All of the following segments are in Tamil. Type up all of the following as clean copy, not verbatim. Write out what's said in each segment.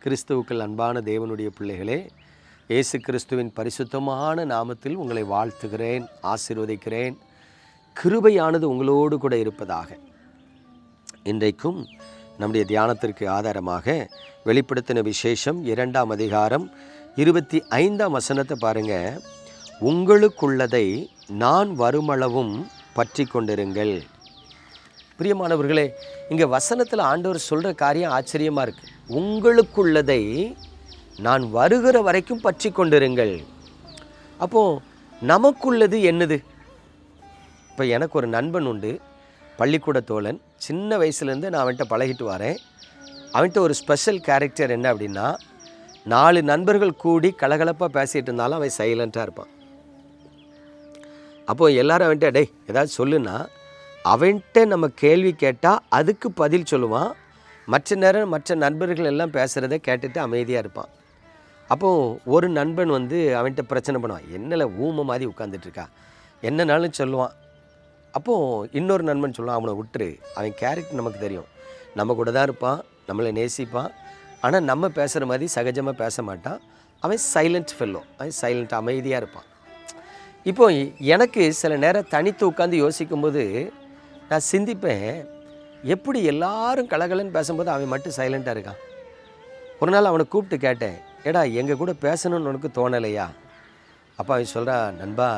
கிறிஸ்துவுக்குள் அன்பான தேவனுடைய பிள்ளைகளே, இயேசு கிறிஸ்துவின் பரிசுத்தமான நாமத்தில் உங்களை வாழ்த்துகிறேன், ஆசீர்வதிக்கிறேன். கிருபையானது உங்களோடு கூட இருப்பதாக. இன்றைக்கும் நம்முடைய தியானத்திற்கு ஆதாரமாக வெளிப்படுத்தின விசேஷம் 2ஆம் அதிகாரம் 25ஆம் வசனத்தை பாருங்கள். உங்களுக்குள்ளதை நான் வருமளவும் பற்றி கொண்டிருங்கள். பிரியமானவர்களே, இங்கே வசனத்தில் ஆண்டவர் சொல்கிற காரியம் ஆச்சரியமாக இருக்குது. உங்களுக்குள்ளதை நான் வருகிற வரைக்கும் பற்றி கொண்டிருங்கள். அப்போது நமக்குள்ளது என்னது? இப்போ எனக்கு ஒரு நண்பன் உண்டு, பள்ளிக்கூட தோழன். சின்ன வயசுலேருந்து நான் அவன்கிட்ட பழகிட்டு வரேன். அவன்கிட்ட ஒரு ஸ்பெஷல் கேரக்டர் என்ன அப்படின்னா, 4 நண்பர்கள் கூடி கலகலப்பாக பேசிகிட்டு இருந்தாலும் அவன் சைலண்ட்டாக இருப்பான். அப்போது எல்லாரும் அவன்கிட்ட டேய் ஏதாவது சொல்லுன்னா அவன்கிட்ட நம்ம கேள்வி கேட்டால் அதுக்கு பதில் சொல்லுவான். மற்ற நேரம் மற்ற நண்பர்கள் எல்லாம் பேசுகிறத கேட்டுட்டு அமைதியாக இருப்பான். அப்போது ஒரு நண்பன் அவன்கிட்ட பிரச்சனை பண்ணுவான். என்னல ஊமை மாதிரி உட்காந்துட்ருக்கா, என்னன்னாலும் சொல்லுவான். அப்போது இன்னொரு நண்பன் சொல்லுவான், அவனை விட்டுரு, அவன் கேரக்டர் நமக்கு தெரியும், நம்ம கூட தான் இருப்பான், நம்மளை நேசிப்பான், ஆனால் நம்ம பேசுகிற மாதிரி சகஜமாக பேச மாட்டான், அவன் சைலண்ட் ஃபெல்லோ, அவன் சைலண்ட் அமைதியாக இருப்பான். இப்போது எனக்கு சில நேரம் தனித்து உட்காந்து யோசிக்கும்போது நான் சிந்திப்பேன், எப்படி எல்லாரும் கலகலன்னு பேசும்போது அவன் மட்டும் சைலண்ட்டாக இருக்கான். ஒரு நாள் அவனை கூப்பிட்டு கேட்டேன், ஏடா எங்கள் கூட பேசணும்னு உனக்கு தோணலையா? அப்போ அவன் சொல்கிறான், நண்பா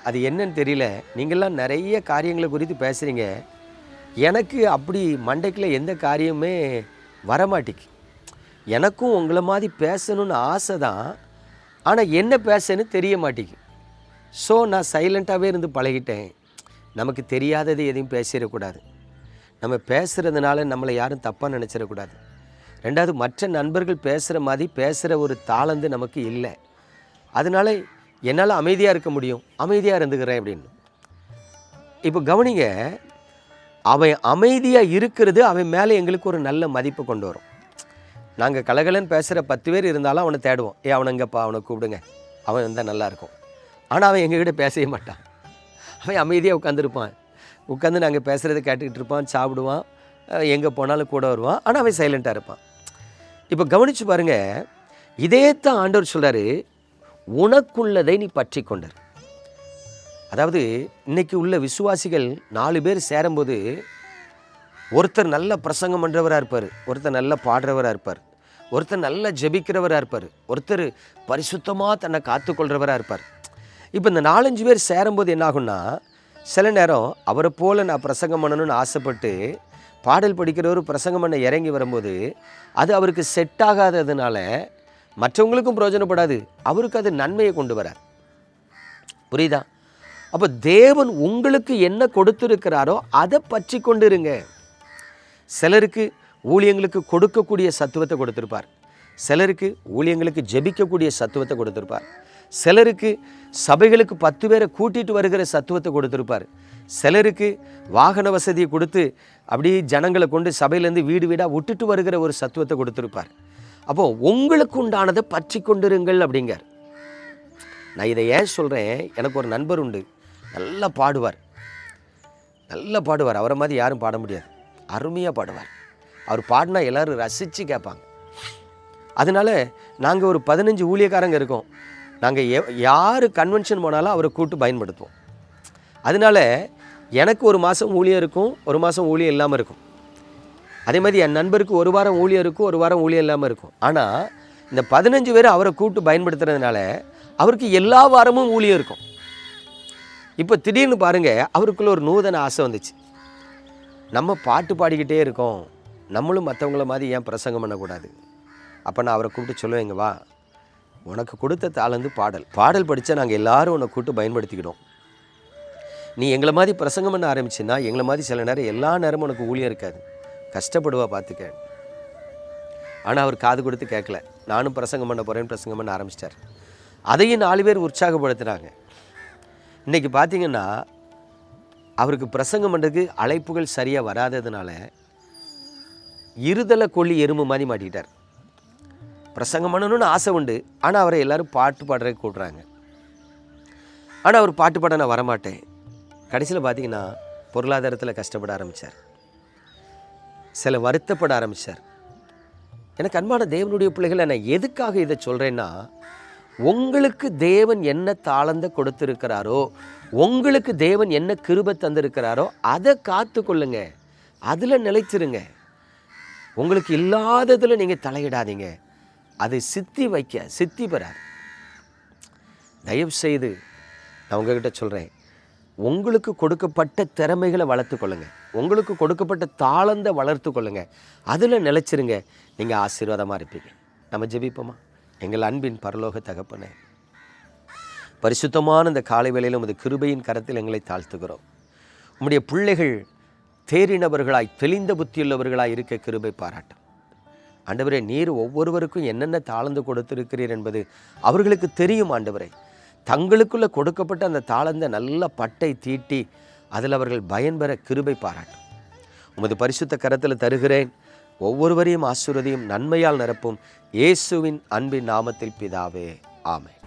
அது என்னன்னு தெரியல, நீங்கள்லாம் நிறைய காரியங்களை குறித்து பேசுகிறீங்க, எனக்கு அப்படி மண்டைக்குள்ள எந்த காரியமே வரமாட்டிக்கு. எனக்கும் உங்களை மாதிரி பேசணும்னு ஆசை தான், ஆனால் என்ன பேசன்னு தெரிய மாட்டேங்குது. ஸோ நான் சைலண்ட்டாகவே இருந்து பழகிட்டேன். நமக்கு தெரியாதது எதையும் பேசிடக்கூடாது. நம்ம பேசுகிறதுனால நம்மளை யாரும் தப்பாக நினச்சிடக்கூடாது. ரெண்டாவது, மற்ற நண்பர்கள் பேசுகிற மாதிரி பேசுகிற ஒரு தாளந்து நமக்கு இல்லை. அதனால என்னால் அமைதியாக இருக்க முடியும், அமைதியாக இருந்துக்கிறேன் அப்படின்னு. இப்போ கவனிங்க, அவன் அமைதியாக இருக்கிறது அவன் மேலே எங்களுக்கு ஒரு நல்ல மதிப்பு கொண்டு வரும். நாங்கள் கலகலன்னு பேசுகிற 10 பேர் இருந்தாலும் அவனை தேடுவோம், அவனை எங்கப்பா, அவனை கூப்பிடுங்க, அவன் வந்தால் நல்லாயிருக்கும். ஆனால் அவன் எங்ககிட்ட பேசவே மாட்டான். அவன் அமைதியாக உட்காந்துருப்பான். உட்காந்து நாங்கள் பேசுகிறத கேட்டுக்கிட்டு இருப்பான், சாப்பிடுவான், எங்கே போனாலும் கூட வருவான், ஆனால் அவன் சைலண்ட்டாக இருப்பான். இப்போ கவனித்து பாருங்கள், இதே தான் ஆண்டவர் சொல்கிறாரு, உனக்குள்ளதை நீ பற்றி கொண்டார். அதாவது இன்றைக்கி உள்ள விசுவாசிகள் 4 பேர் சேரும்போது ஒருத்தர் நல்ல பிரசங்கம் பண்ணுறவராக இருப்பார், ஒருத்தர் நல்ல பாடுறவராக இருப்பார், ஒருத்தர் நல்ல ஜெபிக்கிறவராக இருப்பார், ஒருத்தர் பரிசுத்தமாக தன்னை காத்துக்கொள்கிறவராக இருப்பார். இப்போ இந்த 4-5 பேர் சேரும்போது என்னாகும்னா, சில நேரம் அவரை போல் நான் பிரசங்கம் பண்ணணும்னு ஆசைப்பட்டு பாடல் படிக்கிறவர் பிரசங்கம் பண்ண இறங்கி வரும்போது அது அவருக்கு செட் ஆகாததுனால மற்றவங்களுக்கும் பிரயோஜனப்படாது, அவருக்கு அது நன்மையை கொண்டு வராது. புரியுதா? அப்போ தேவன் உங்களுக்கு என்ன கொடுத்துருக்கிறாரோ அதை பற்றி கொண்டு இருங்க. சிலருக்கு ஊழியங்களுக்கு கொடுக்கக்கூடிய சத்துவத்தை கொடுத்துருப்பார், சிலருக்கு ஊழியங்களுக்கு ஜெபிக்கக்கூடிய சத்துவத்தை கொடுத்துருப்பார், சிலருக்கு சபைகளுக்கு 10 பேரை கூட்டிகிட்டு வருகிற சத்துவத்தை கொடுத்துருப்பார், சிலருக்கு வாகன வசதியை கொடுத்து அப்படியே ஜனங்களை கொண்டு சபையிலேருந்து வீடு வீடாக விட்டுட்டு வருகிற ஒரு சத்துவத்தை கொடுத்துருப்பார். அப்போது உங்களுக்கு உண்டானதை பற்றி கொண்டிருங்கள் அப்படிங்கார். நான் இதை ஏன் சொல்கிறேன், எனக்கு ஒரு நண்பர் உண்டு, நல்லா பாடுவார், அவரை மாதிரி யாரும் பாட முடியாது, அருமையாக பாடுவார். அவர் பாடினா எல்லோரும் ரசித்து கேட்பாங்க. அதனால் நாங்கள் ஒரு 15 ஊழியக்காரங்க இருக்கோம். நாங்கள் யார் கன்வென்ஷன் போனாலும் அவரை கூட்டு பயன்படுத்துவோம். அதனால் எனக்கு ஒரு மாதம் ஊழியம் இருக்கும், ஒரு மாதம் ஊழியம் இல்லாமல் இருக்கும். அதே மாதிரி என் நண்பருக்கு ஒரு வாரம் ஊழியம் இருக்கும், ஒரு வாரம் ஊழியம் இல்லாமல் இருக்கும். ஆனால் இந்த 15 பேர் அவரை கூட்டு பயன்படுத்துறதுனால அவருக்கு எல்லா வாரமும் ஊழியம் இருக்கும். இப்போ திடீர்னு பாருங்கள், அவருக்குள்ள ஒரு நூதன ஆசை வந்துச்சு, நம்ம பாட்டு பாடிக்கிட்டே இருக்கோம், நம்மளும் மற்றவங்கள மாதிரி ஏன் பிரசங்கம் பண்ணக்கூடாது? அப்போ நான் அவரை கூப்பிட்டு சொல்லுவேன், இங்கே வா, உனக்கு கொடுத்த தாளந்து பாடல் படித்தா நாங்கள் எல்லோரும் உன்னை கூப்பிட்டு பயன்படுத்திக்கிடும். நீ எங்களை மாதிரி பிரசங்கம் பண்ண ஆரம்பிச்சுன்னா எங்களை மாதிரி சில நேரம் எல்லா நேரமும் உனக்கு ஊழியம் இருக்காது, கஷ்டப்படுவா, பார்த்துக்க. ஆனால் அவர் காது கொடுத்து கேட்கல. நானும் பிரசங்கம் பண்ண போகிறேன்னு பிரசங்கம் பண்ண ஆரம்பிச்சிட்டார். அதையும் 4 பேர் உற்சாகப்படுத்துகிறாங்க. இன்றைக்கி பார்த்திங்கன்னா அவருக்கு பிரசங்கம் பண்ணுறதுக்கு அழைப்புகள் சரியாக வராததுனால இருதலை கொல்லி எறும்பு மாதிரி மாட்டிக்கிட்டார். பிரசங்கம் பண்ணணும்னு ஆசை உண்டு, ஆனால் அவரை எல்லோரும் பாட்டு பாடுறதுக்கு கூப்பிட்றாங்க. ஆனால் அவர் பாட்டு பாட நான் வரமாட்டேன். கடைசியில் பார்த்திங்கன்னா பொருளாதாரத்தில் கஷ்டப்பட ஆரம்பித்தார், சில வருத்தப்பட ஆரம்பித்தார். எனக்கு அன்பான தேவனுடைய பிள்ளைகளை, நான் எதுக்காக இதை சொல்கிறேன்னா, உங்களுக்கு தேவன் என்ன தாளந்த கொடுத்துருக்கிறாரோ, உங்களுக்கு தேவன் என்ன கிருபை தந்திருக்கிறாரோ அதை காத்து கொள்ளுங்க, அதில் நிலைச்சிருங்க. உங்களுக்கு இல்லாததில் நீங்கள் தலையிடாதீங்க. அதை சித்தி பெறாது. தயவு செய்து நான் உங்ககிட்ட சொல்கிறேன், உங்களுக்கு கொடுக்கப்பட்ட திறமைகளை வளர்த்து கொள்ளுங்க, உங்களுக்கு கொடுக்கப்பட்ட தாளந்த வளர்த்து கொள்ளுங்க, அதில் நிலைச்சிருங்க. நீங்கள் ஆசீர்வாதமாக இருப்பீங்க. நம்ம ஜெபிப்போமா? எங்கள் அன்பின் பரலோக தகப்பனே, பரிசுத்தமான இந்த காலை வேளையில் உமது கிருபையின் கரத்தில் எங்களை தாழ்த்துகிறோம். உம்முடைய பிள்ளைகள் தேறினவர்களாய் தெளிந்த புத்தியுள்ளவர்களாய் இருக்க கிருபை பாராட்டும். ஆண்டவரே, நீர் ஒவ்வொருவருக்கும் என்னென்ன தாளந்து கொடுத்திருக்கிறீர் என்பது அவர்களுக்கு தெரியும். ஆண்டவரே, தங்களுக்குள்ளே கொடுக்கப்பட்ட அந்த தாளந்த நல்ல பட்டை தீட்டி அதில் அவர்கள் பயன்பெற கிருபை பாராட்டும். உமது பரிசுத்த கரத்தில் தருகிறேன். ஒவ்வொருவரையும் ஆசீர்வதியும், நன்மையால் நிரப்பும். இயேசுவின் அன்பின் நாமத்தில் பிதாவே, ஆமென்.